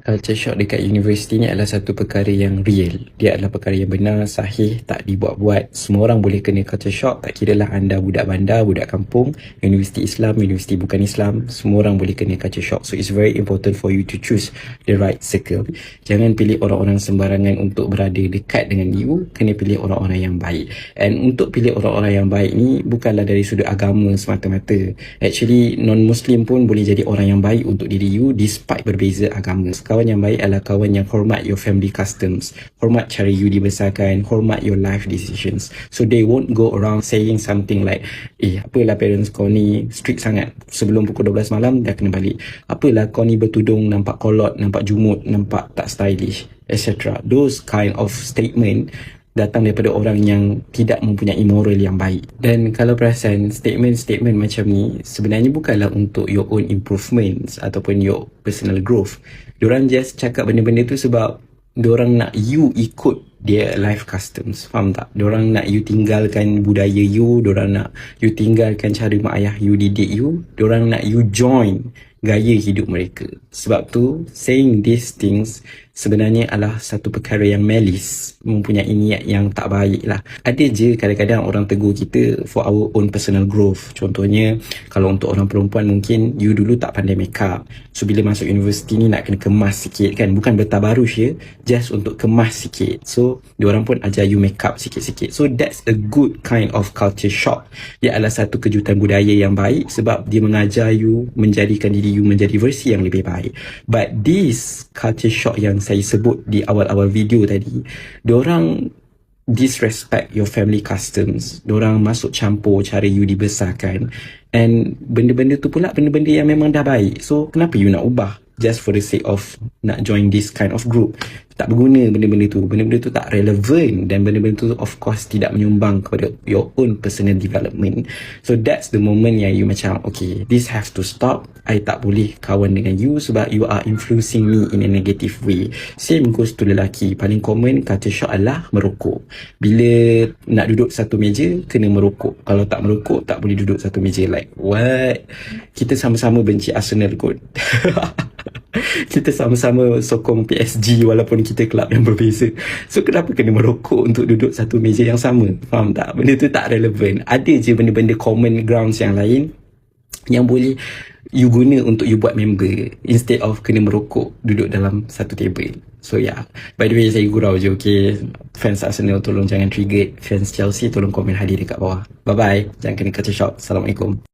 Culture shock dekat universiti ni adalah satu perkara yang real. Dia adalah perkara yang benar, sahih, tak dibuat-buat. Semua orang boleh kena culture shock. Tak kira lah anda budak bandar, budak kampung, universiti Islam, universiti bukan Islam, semua orang boleh kena culture shock. So it's very important for you to choose the right circle. Jangan pilih orang-orang sembarangan untuk berada dekat dengan you. Kena pilih orang-orang yang baik. And untuk pilih orang-orang yang baik ni bukanlah dari sudut agama semata-mata. Actually non-Muslim pun boleh jadi orang yang baik untuk diri you despite berbeza agama. Kawan yang baik adalah kawan yang hormat your family customs, hormat cara you dibesarkan, hormat your life decisions. So they won't go around saying something like, apalah parents kau ni strict sangat, sebelum pukul 12 malam dah kena balik. Apalah kau ni bertudung, nampak kolot, nampak jumut, nampak tak stylish, etc. Those kind of statement datang daripada orang yang tidak mempunyai moral yang baik. Dan kalau perasan, statement-statement macam ni sebenarnya bukanlah untuk your own improvements ataupun your personal growth. Diorang just cakap benda-benda tu sebab diorang nak you ikut their life customs. Faham tak? Diorang nak you tinggalkan budaya you, diorang nak you tinggalkan cara mak ayah you didik you, diorang nak you join gaya hidup mereka. Sebab tu, saying these things sebenarnya adalah satu perkara yang malis, mempunyai niat yang tak baik lah. Ada je kadang-kadang orang tegur kita for our own personal growth. Contohnya, kalau untuk orang perempuan mungkin you dulu tak pandai make up. So bila masuk universiti ni nak kena kemas sikit kan. Bukan bertabarus ya, just untuk kemas sikit. So, diorang pun ajar you make up sikit-sikit. So that's a good kind of culture shock. Dia adalah satu kejutan budaya yang baik sebab dia mengajar you, menjadikan diri you menjadi versi yang lebih baik. But this culture shock yang saya sebut di awal-awal video tadi, diorang disrespect your family customs, diorang masuk campur cara you dibesarkan, and benda-benda tu pula benda-benda yang memang dah baik. So kenapa you nak ubah just for the sake of nak join this kind of group? Tak berguna benda-benda tu. Benda-benda tu tak relevan, dan benda-benda tu of course tidak menyumbang kepada your own personal development. So that's the moment yang you macam, okay, this have to stop. I tak boleh kawan dengan you sebab you are influencing me in a negative way. Same goes to lelaki. Paling common culture shock adalah merokok. Bila nak duduk satu meja, kena merokok. Kalau tak merokok, tak boleh duduk satu meja. Like, what? Kita sama-sama benci Arsenal kot. Kita sama-sama sokong PSG walaupun kita kelab yang berbeza. So kenapa kena merokok untuk duduk satu meja yang sama? Faham tak? Benda tu tak relevan. Ada je benda-benda common grounds yang lain yang boleh you guna untuk you buat member, instead of kena merokok duduk dalam satu table. So yeah, by the way saya gurau je, okay? Fans Arsenal tolong jangan triggered, fans Chelsea tolong komen hadir dekat bawah. Bye bye, jangan kena culture shock. Assalamualaikum.